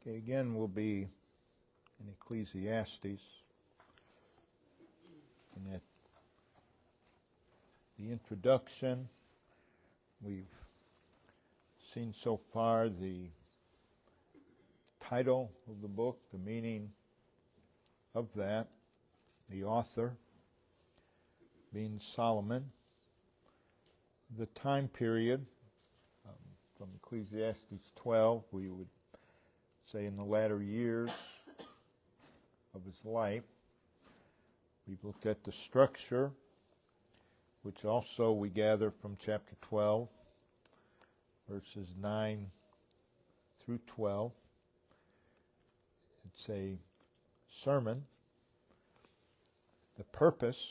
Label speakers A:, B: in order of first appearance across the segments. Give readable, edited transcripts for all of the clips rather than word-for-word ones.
A: Okay, again, we'll be in Ecclesiastes, and at the introduction, we've seen so far the title of the book, the meaning of that, the author being Solomon, the time period from Ecclesiastes 12, we would say in the latter years of his life. We've looked at the structure, which also we gather from chapter 12, verses 9 through 12. It's a sermon. The purpose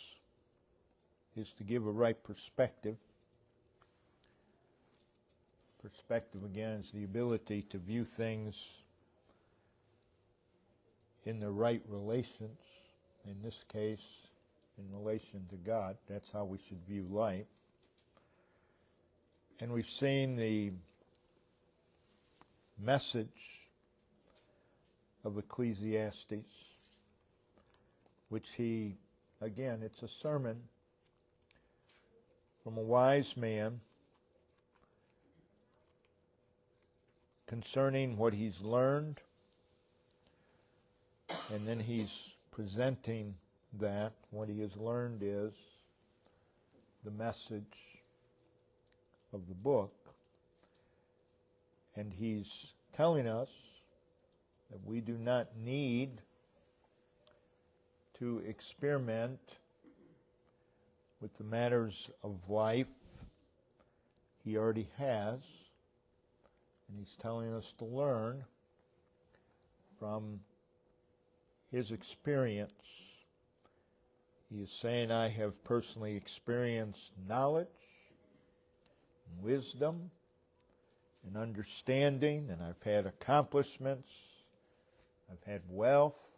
A: is to give a right perspective. Perspective, again, is the ability to view things in the right relations. In this case, in relation to God. That's how we should view life. And we've seen the message of Ecclesiastes, which again, it's a sermon from a wise man concerning what he's learned, and then he's presenting that what he has learned is the message of the book. And he's telling us that we do not need to experiment with the matters of life. He already has. And he's telling us to learn from his experience. He is saying, I have personally experienced knowledge, and wisdom, and understanding, and I've had accomplishments, I've had wealth,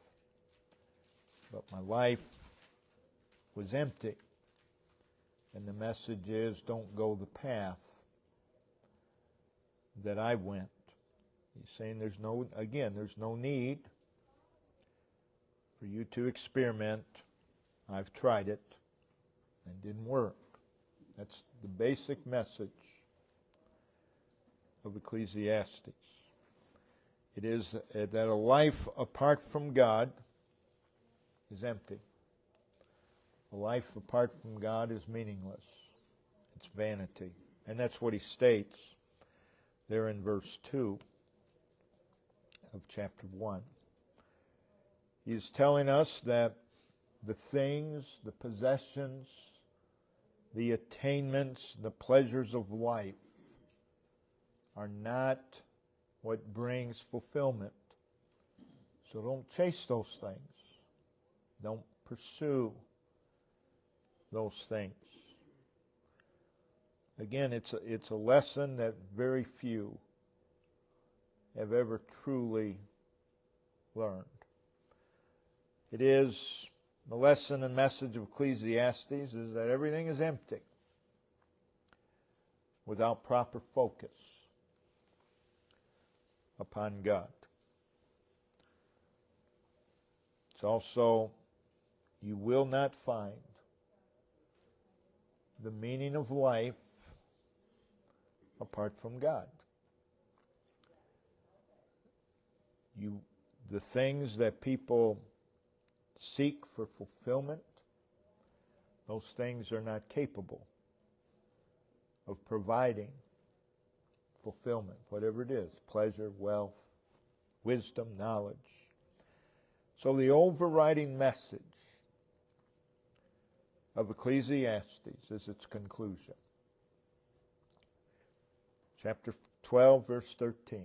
A: but my life was empty. And the message is, don't go the path that I went. He's saying there's no need for you to experiment. I've tried it and didn't work. That's the basic message of Ecclesiastes. It is that a life apart from God is empty. A life apart from God is meaningless. It's vanity. And that's what he states there in verse 2 of chapter 1. He's telling us that the things, the possessions, the attainments, the pleasures of life are not what brings fulfillment. So don't chase those things. Don't pursue those things. Again, it's a lesson that very few have ever truly learned. It is the lesson and message of Ecclesiastes is that everything is empty without proper focus upon God. It's also, you will not find the meaning of life apart from God. The things that people seek for fulfillment, those things are not capable of providing fulfillment, whatever it is, pleasure, wealth, wisdom, knowledge. So the overriding message of Ecclesiastes is its conclusion. Chapter 12, verse 13.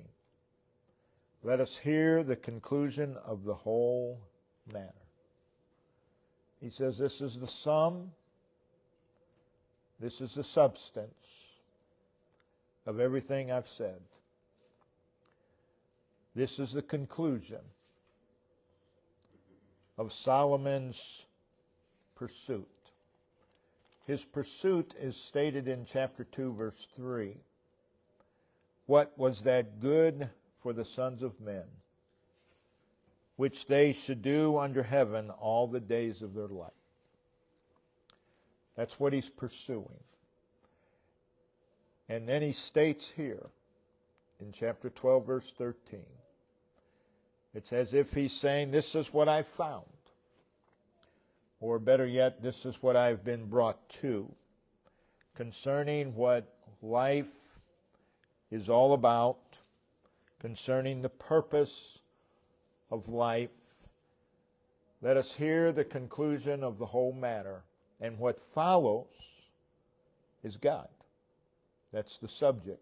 A: Let us hear the conclusion of the whole matter. He says this is the sum, this is the substance of everything I've said. This is the conclusion of Solomon's pursuit. His pursuit is stated in chapter 2, verse 3. What was that good for the sons of men? which they should do under heaven all the days of their life. That's what he's pursuing. And then he states here in chapter 12, verse 13, it's as if he's saying, this is what I found. Or better yet, this is what I've been brought to concerning what life is all about, concerning the purpose of life. Let us hear the conclusion of the whole matter. And what follows is God. That's the subject.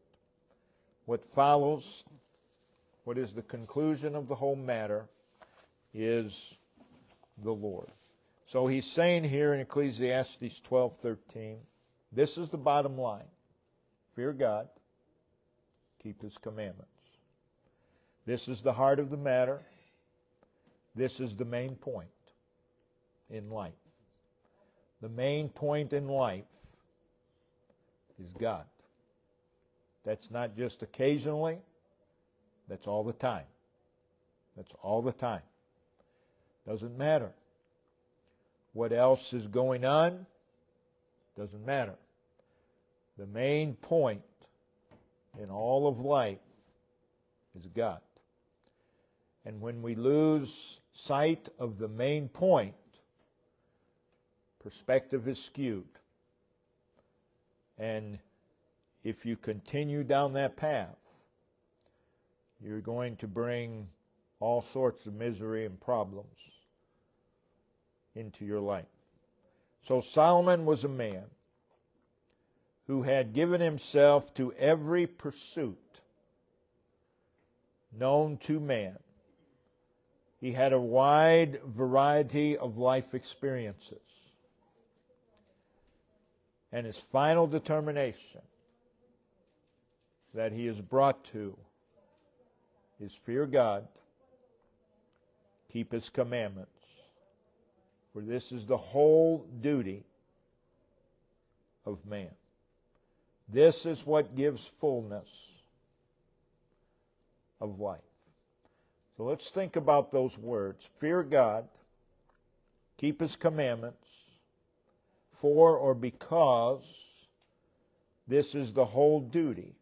A: What follows, what is the conclusion of the whole matter, is the Lord. So he's saying here in Ecclesiastes 12:13, this is the bottom line. Fear God, keep His commandments. This is the heart of the matter. This is the main point in life. The main point in life is God. That's not just occasionally. That's all the time. That's all the time. Doesn't matter what else is going on. Doesn't matter. The main point in all of life is God. And when we lose sight of the main point, perspective is skewed. And if you continue down that path, you're going to bring all sorts of misery and problems into your life. So Solomon was a man who had given himself to every pursuit known to man. He had a wide variety of life experiences. And his final determination that he is brought to is fear God, keep His commandments. For this is the whole duty of man. This is what gives fullness of life. So let's think about those words. Fear God, keep His commandments, for or because this is the whole duty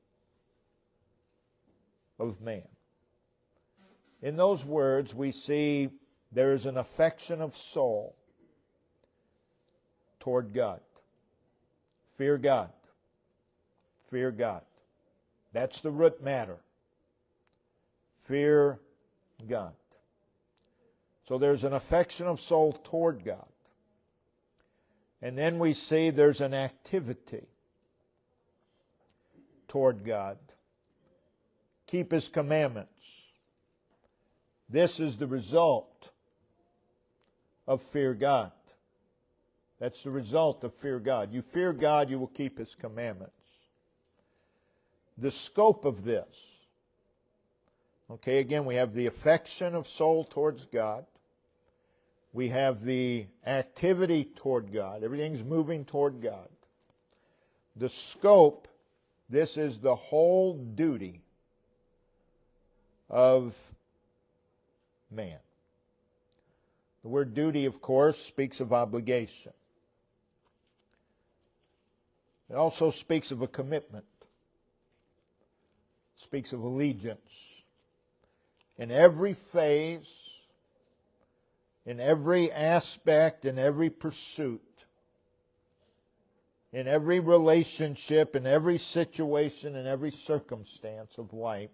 A: of man. In those words, we see there is an affection of soul toward God. Fear God. Fear God. That's the root matter. Fear God. So there's an affection of soul toward God. And then we see there's an activity toward God. Keep His commandments. This is the result of fear God. That's the result of fear God. You fear God, you will keep His commandments. The scope of this. Okay, again, we have the affection of soul towards God. We have the activity toward God. Everything's moving toward God. The scope, this is the whole duty of man. The word duty, of course, speaks of obligation. It also speaks of a commitment. It speaks of allegiance. In every phase, in every aspect, in every pursuit, in every relationship, in every situation, in every circumstance of life,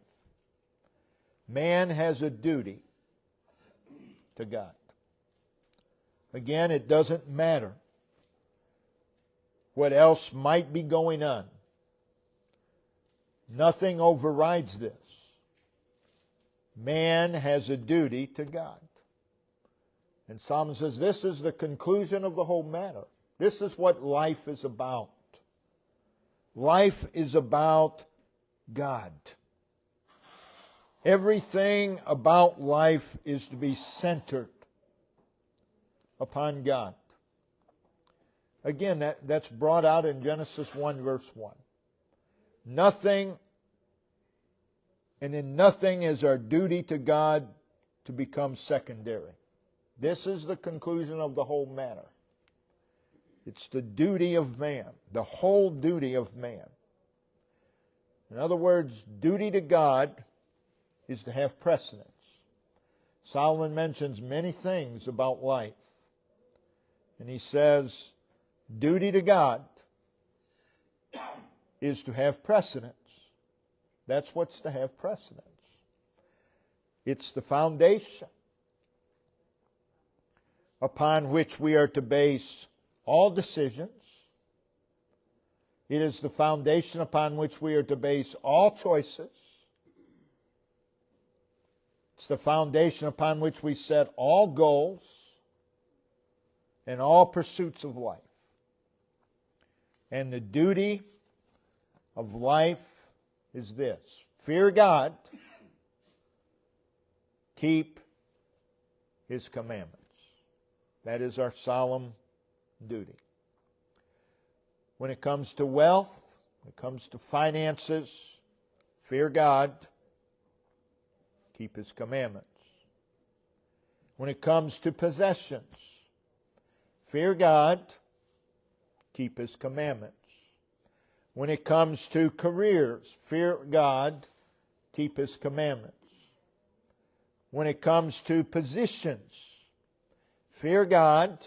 A: man has a duty to God. Again, it doesn't matter what else might be going on. Nothing overrides this. Man has a duty to God. And Solomon says, this is the conclusion of the whole matter. This is what life is about. Life is about God. Everything about life is to be centered upon God. Again, that's brought out in Genesis 1, verse 1. Nothing, and in nothing is our duty to God to become secondary. This is the conclusion of the whole matter. It's the duty of man, the whole duty of man. In other words, duty to God is to have precedence. Solomon mentions many things about life. And he says, duty to God is to have precedence. That's what's to have precedence. It's the foundation upon which we are to base all decisions. It is the foundation upon which we are to base all choices. It's the foundation upon which we set all goals and all pursuits of life. And the duty of life is this: fear God, keep His commandments. That is our solemn duty. When it comes to wealth, when it comes to finances, fear God, keep His commandments. When it comes to possessions, fear God, keep His commandments. When it comes to careers, fear God, keep His commandments. When it comes to positions, fear God,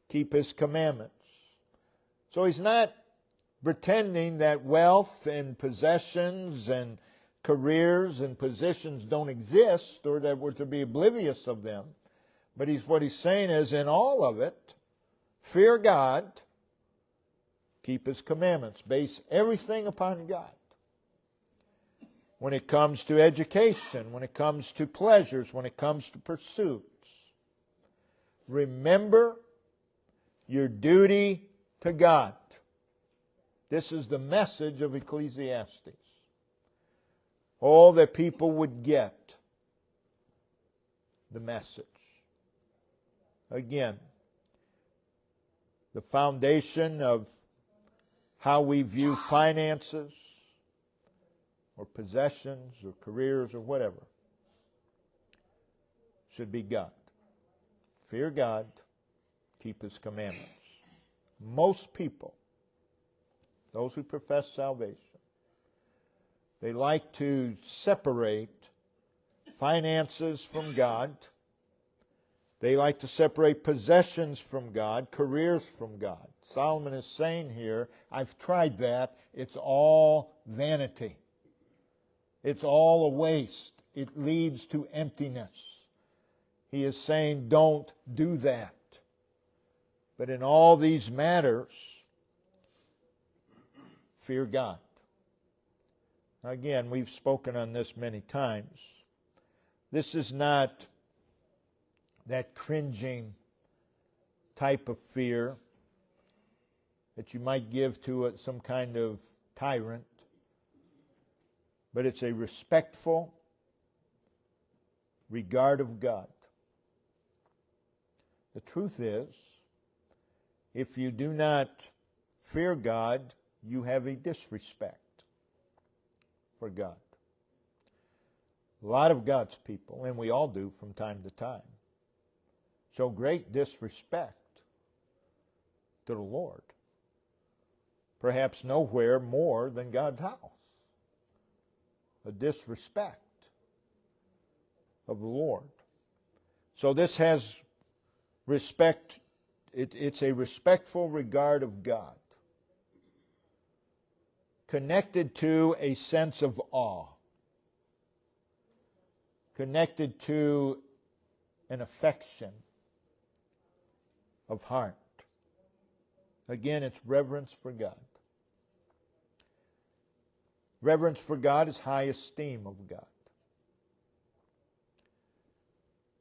A: keep His commandments. So He's not pretending that wealth and possessions and careers and positions don't exist, or that we're to be oblivious of them. But what he's saying is, in all of it, fear God, keep His commandments. Base everything upon God. When it comes to education, when it comes to pleasures, when it comes to pursuits, remember your duty to God. This is the message of Ecclesiastes. Oh, that people would get the message. Again, the foundation of how we view finances or possessions or careers or whatever should be God. Fear God, keep His commandments. Most people, those who profess salvation, they like to separate finances from God. They like to separate possessions from God, careers from God. Solomon is saying here, I've tried that. It's all vanity. It's all a waste. It leads to emptiness. He is saying, don't do that. But in all these matters, fear God. Again, we've spoken on this many times. This is not that cringing type of fear that you might give to some kind of tyrant, but it's a respectful regard of God. The truth is, if you do not fear God, you have a disrespect for God. A lot of God's people, and we all do from time to time, show great disrespect to the Lord. Perhaps nowhere more than God's house. A disrespect of the Lord. So this has respect. It's a respectful regard of God, connected to a sense of awe, connected to an affection of heart. Again, it's reverence for God. Reverence for God is high esteem of God.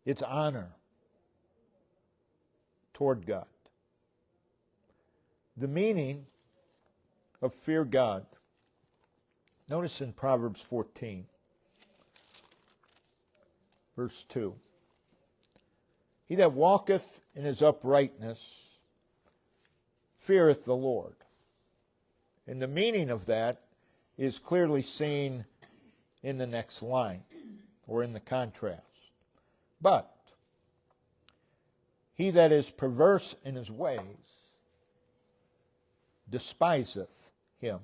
A: It's honor toward God. The meaning of fear God, notice in Proverbs 14, verse 2. He that walketh in his uprightness feareth the Lord. And the meaning of that is clearly seen in the next line, or in the contrast. But he that is perverse in his ways despiseth him.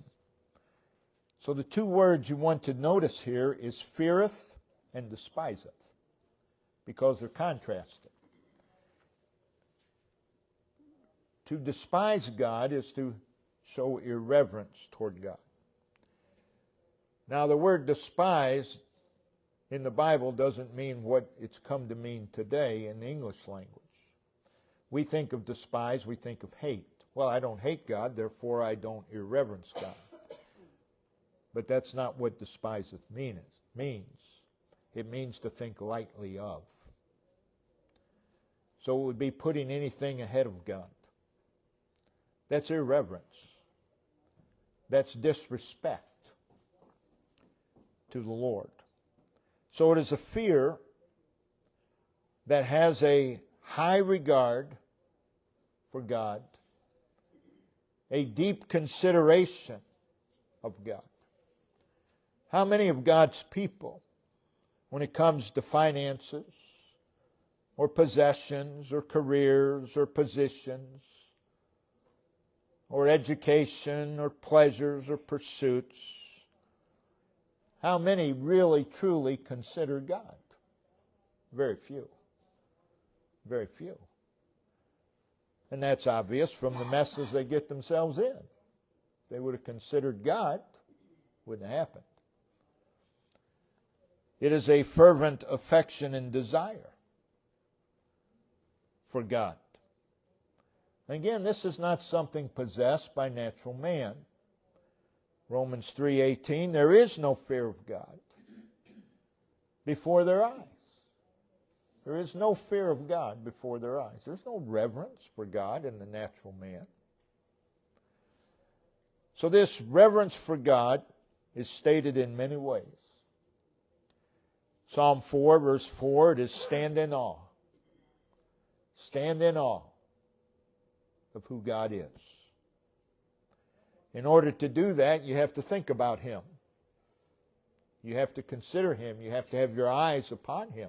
A: So the two words you want to notice here is feareth and despiseth, because they're contrasted. To despise God is to show irreverence toward God. Now, the word despise in the Bible doesn't mean what it's come to mean today in the English language. We think of despise, we think of hate. Well, I don't hate God, therefore I don't irreverence God. But that's not what despiseth means. It means to think lightly of. So it would be putting anything ahead of God. That's irreverence. That's disrespect to the Lord. So it is a fear that has a high regard for God, a deep consideration of God. How many of God's people, when it comes to finances, or possessions, or careers, or positions, or education, or pleasures, or pursuits, how many really, truly consider God? Very few. Very few. And that's obvious from the messes they get themselves in. If they would have considered God, it wouldn't have happened. It is a fervent affection and desire for God. Again, this is not something possessed by natural man. Romans 3:18, there is no fear of God before their eyes. There is no fear of God before their eyes. There's no reverence for God in the natural man. So this reverence for God is stated in many ways. Psalm 4, verse 4, it is stand in awe. Stand in awe of who God is. In order to do that, you have to think about Him. You have to consider Him. You have to have your eyes upon Him.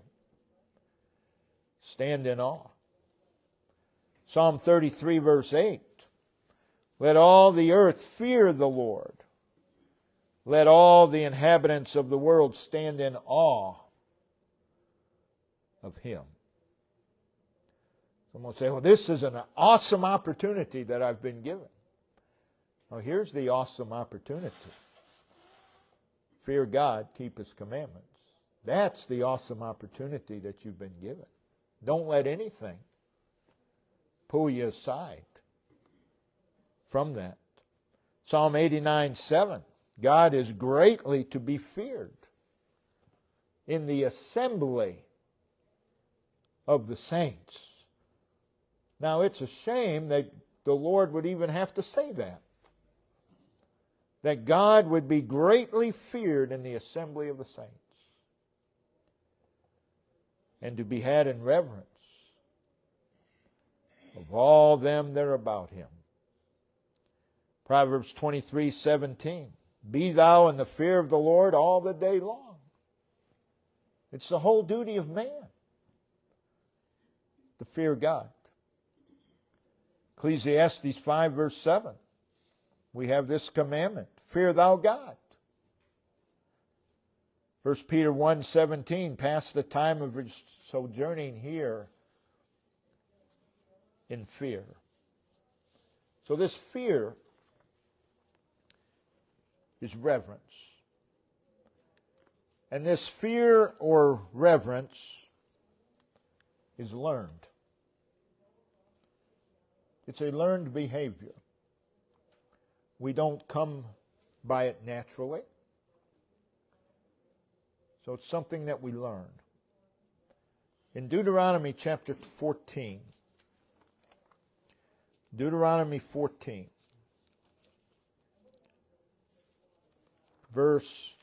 A: Stand in awe. Psalm 33, verse 8. Let all the earth fear the Lord. Let all the inhabitants of the world stand in awe of Him. Someone will say, well, this is an awesome opportunity that I've been given. Well, here's the awesome opportunity. Fear God, keep His commandments. That's the awesome opportunity that you've been given. Don't let anything pull you aside from that. Psalm 89:7. God is greatly to be feared in the assembly of the saints. Now, it's a shame that the Lord would even have to say that. That God would be greatly feared in the assembly of the saints. And to be had in reverence of all them that are about Him. Proverbs 23:17. Be thou in the fear of the Lord all the day long. It's the whole duty of man to fear God. Ecclesiastes 5, verse 7. We have this commandment. Fear thou God. 1 Peter 1:17. Pass the time of sojourning here in fear. So this fear is reverence. And this fear or reverence is learned. It's a learned behavior. We don't come by it naturally. So it's something that we learn. In Deuteronomy chapter 14, Deuteronomy 14, verse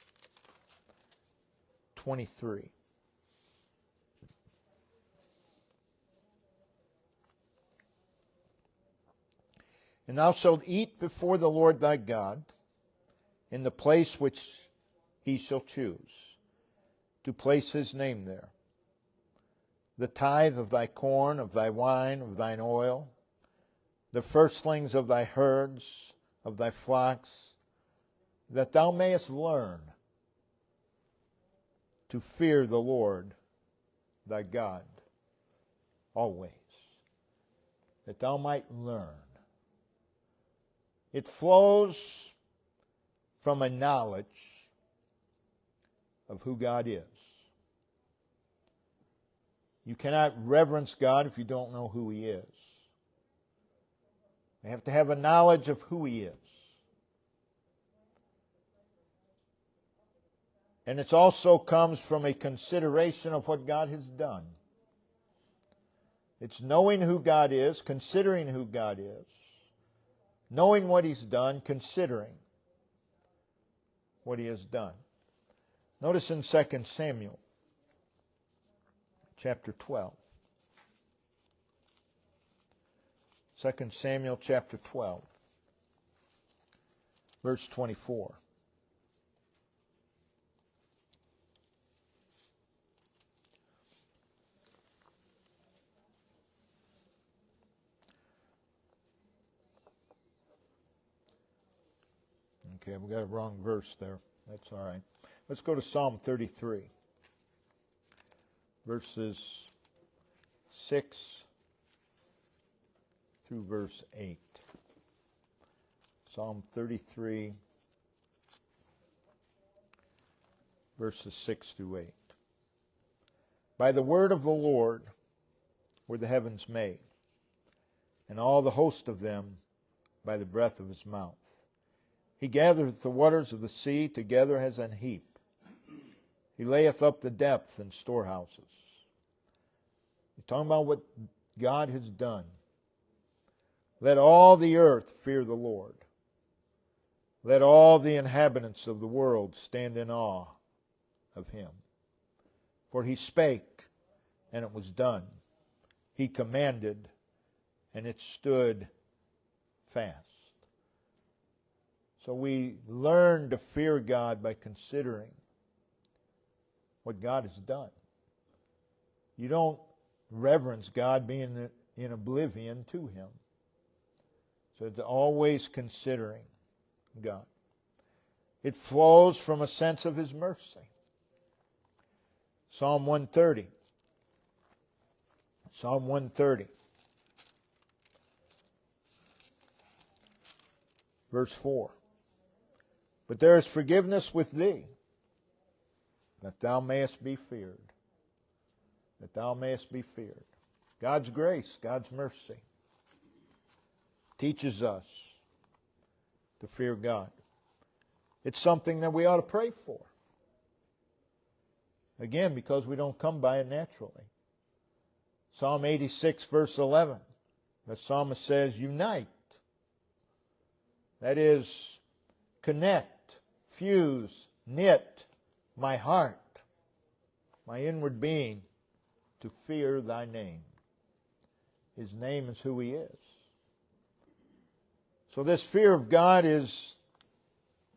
A: 23. And thou shalt eat before the Lord thy God in the place which He shall choose, to place His name there. the tithe of thy corn, of thy wine, of thine oil, the firstlings of thy herds, of thy flocks, that thou mayest learn to fear the Lord thy God always, that thou might learn. It flows from a knowledge of who God is. You cannot reverence God if you don't know who He is. You have to have a knowledge of who He is. And it also comes from a consideration of what God has done. It's knowing who God is, considering who God is, knowing what He's done, considering what He has done. Notice in 2 Samuel chapter 12. 2 Samuel chapter 12, verse 24. Okay, we got a wrong verse there. That's all right. Let's go to Psalm 33, verses 6 through verse 8. Psalm 33, verses 6 through 8. By the word of the Lord were the heavens made, and all the host of them by the breath of His mouth. He gathereth the waters of the sea together as an heap. He layeth up the depth in storehouses. We're talking about what God has done. Let all the earth fear the Lord. Let all the inhabitants of the world stand in awe of Him. For He spake, and it was done. He commanded, and it stood fast. So we learn to fear God by considering what God has done. You don't reverence God being in oblivion to Him. So it's always considering God. It flows from a sense of His mercy. Psalm 130. Psalm 130. Verse 4. But there is forgiveness with thee, that thou mayest be feared. That thou mayest be feared. God's grace, God's mercy teaches us to fear God. It's something that we ought to pray for. Again, because we don't come by it naturally. Psalm 86, verse 11. The psalmist says, unite. That is, connect, fuse, knit my heart, my inward being, to fear thy name. His name is who He is. So this fear of God is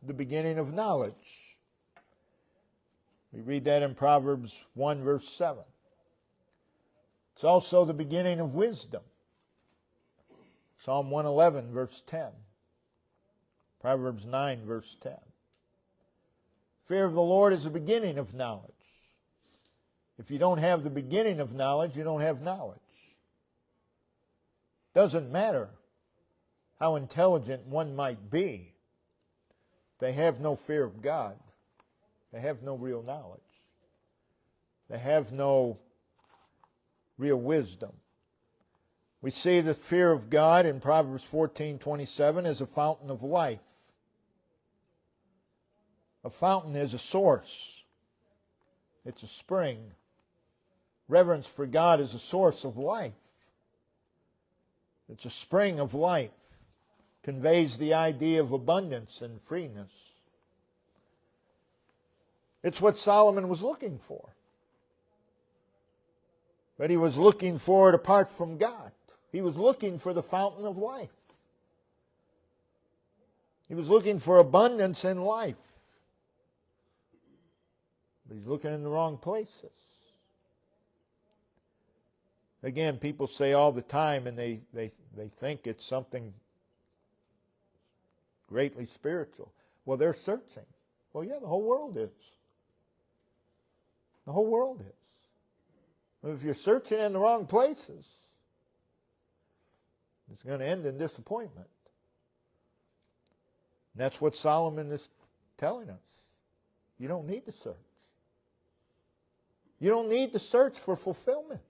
A: the beginning of knowledge. We read that in Proverbs 1, verse 7. It's also the beginning of wisdom. Psalm 111, verse 10. Proverbs 9, verse 10. Fear of the Lord is the beginning of knowledge. If you don't have the beginning of knowledge, you don't have knowledge. Doesn't matter how intelligent one might be. They have no fear of God. They have no real knowledge. They have no real wisdom. We see the fear of God in Proverbs 14:27 as a fountain of life. A fountain is a source. It's a spring. Reverence for God is a source of life. It's a spring of life. Conveys the idea of abundance and freeness. It's what Solomon was looking for. But he was looking for it apart from God. He was looking for the fountain of life. He was looking for abundance in life. But he's looking in the wrong places. Again, people say all the time, and they think it's something greatly spiritual. Well, they're searching. Well, yeah, the whole world is. The whole world is. But if you're searching in the wrong places, it's going to end in disappointment. And that's what Solomon is telling us. You don't need to search. You don't need to search for fulfillment.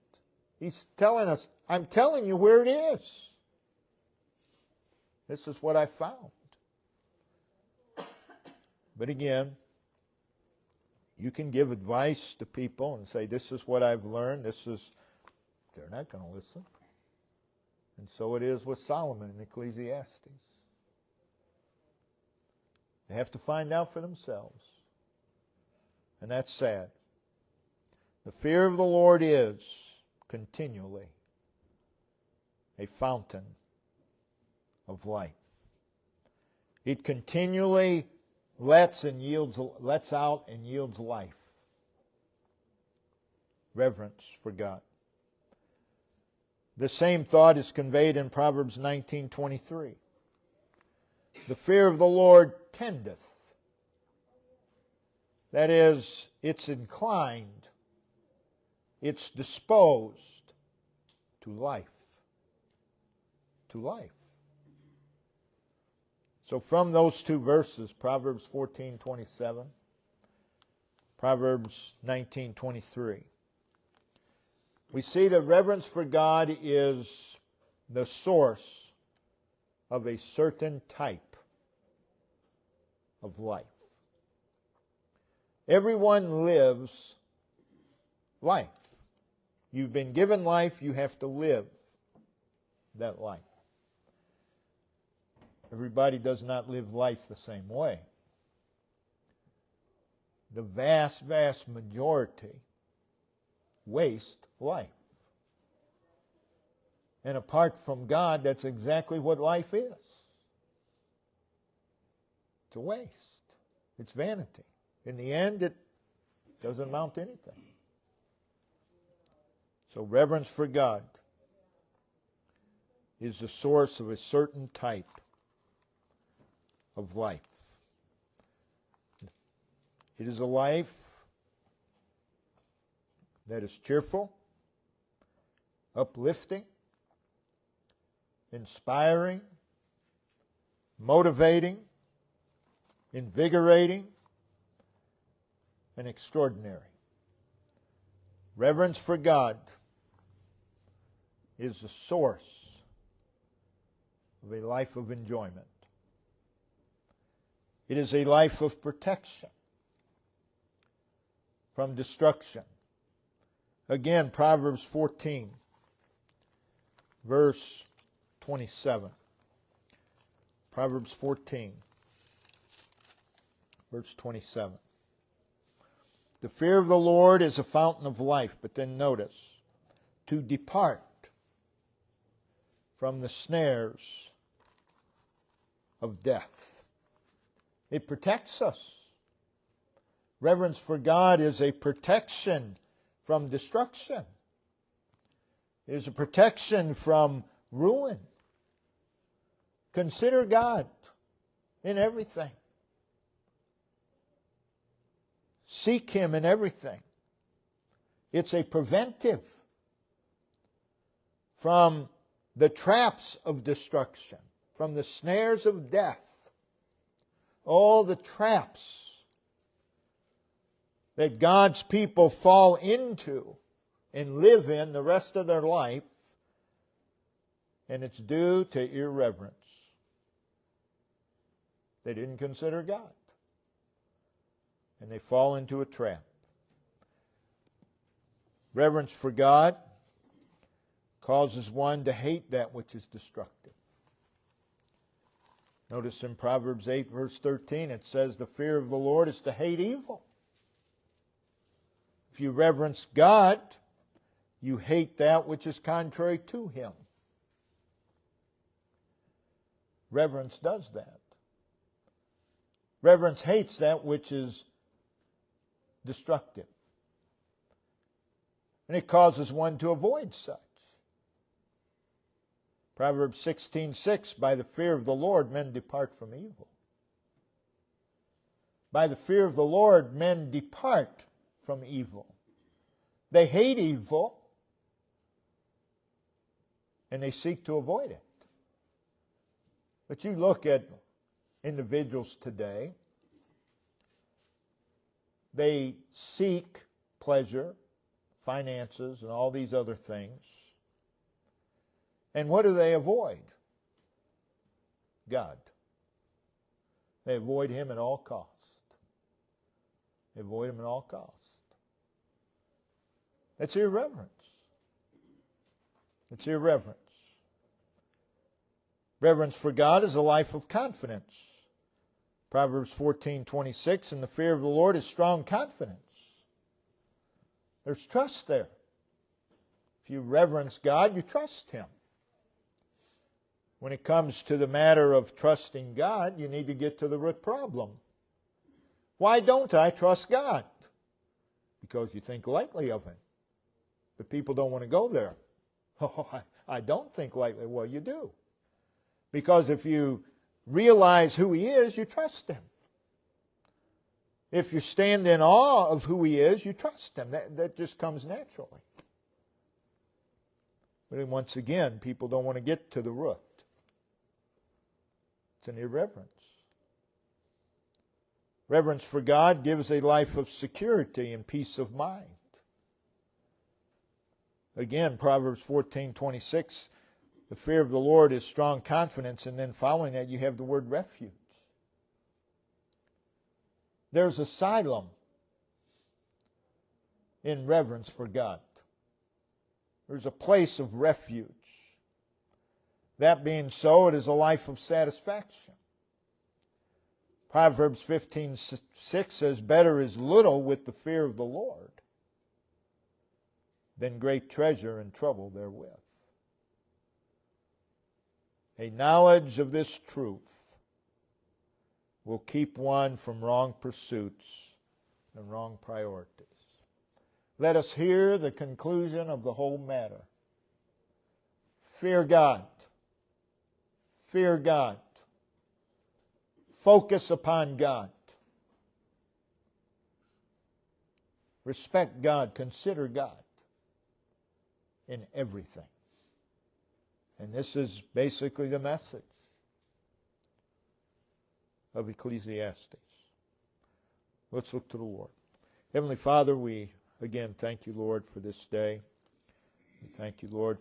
A: He's telling us, I'm telling you where it is. This is what I found. But again, you can give advice to people and say, this is what I've learned. They're not going to listen. And so it is with Solomon in Ecclesiastes. They have to find out for themselves. And that's sad. The fear of the Lord is continually a fountain of life. It continually lets out and yields life. Reverence for God. The same thought is conveyed in Proverbs 19:23. The fear of the Lord tendeth. That is, it's inclined, it's disposed to life. To life. So from those two verses, Proverbs 14:27, Proverbs 19:23, we see that reverence for God is the source of a certain type of life. Everyone lives life. You've been given life, you have to live that life. Everybody does not live life the same way. The vast, vast majority waste life. And apart from God, that's exactly what life is. It's a waste. It's vanity. In the end, it doesn't amount to anything. So reverence for God is the source of a certain type of life. It is a life that is cheerful, uplifting, inspiring, motivating, invigorating, and extraordinary. Reverence for God is the source of a life of enjoyment. It is a life of protection from destruction. Again, Proverbs 14, verse 27. Proverbs 14, verse 27. The fear of the Lord is a fountain of life. But then notice, to depart from the snares of death. It protects us. Reverence for God is a protection from destruction. It is a protection from ruin. Consider God in everything. Seek Him in everything. It's a preventive from the traps of destruction, from the snares of death. All the traps that God's people fall into and live in the rest of their life, and it's due to irreverence. They didn't consider God, and they fall into a trap. Reverence for God causes one to hate that which is destructive. Notice in Proverbs 8, verse 13, it says, the fear of the Lord is to hate evil. If you reverence God, you hate that which is contrary to Him. Reverence does that. Reverence hates that which is destructive. And it causes one to avoid such. Proverbs 16:6, by the fear of the Lord men depart from evil. By the fear of the Lord men depart from evil. They hate evil, and they seek to avoid it. But you look at individuals today, they seek pleasure, finances, and all these other things. And what do they avoid? God. They avoid Him at all cost. They avoid Him at all cost. That's irreverence. It's irreverence. Reverence for God is a life of confidence. Proverbs 14:26, and the fear of the Lord is strong confidence. There's trust there. If you reverence God, you trust Him. When it comes to the matter of trusting God, you need to get to the root problem. Why don't I trust God? Because you think lightly of Him. But people don't want to go there. Oh, I don't think lightly. Well, you do. Because if you realize who He is, you trust Him. If you stand in awe of who He is, you trust Him. That just comes naturally. But then once again, people don't want to get to the root. It's an irreverence. Reverence for God gives a life of security and peace of mind. Again, Proverbs 14:26, the fear of the Lord is strong confidence, and then following that you have the word refuge. There's asylum in reverence for God. There's a place of refuge. That being so, it is a life of satisfaction. Proverbs 15:6 says, better is little with the fear of the Lord than great treasure and trouble therewith. A knowledge of this truth will keep one from wrong pursuits and wrong priorities. Let us hear the conclusion of the whole matter. Fear God. Fear God. Focus upon God. Respect God. Consider God in everything. And this is basically the message of Ecclesiastes. Let's look to the Lord. Heavenly Father, we again thank you, Lord, for this day. We thank you, Lord,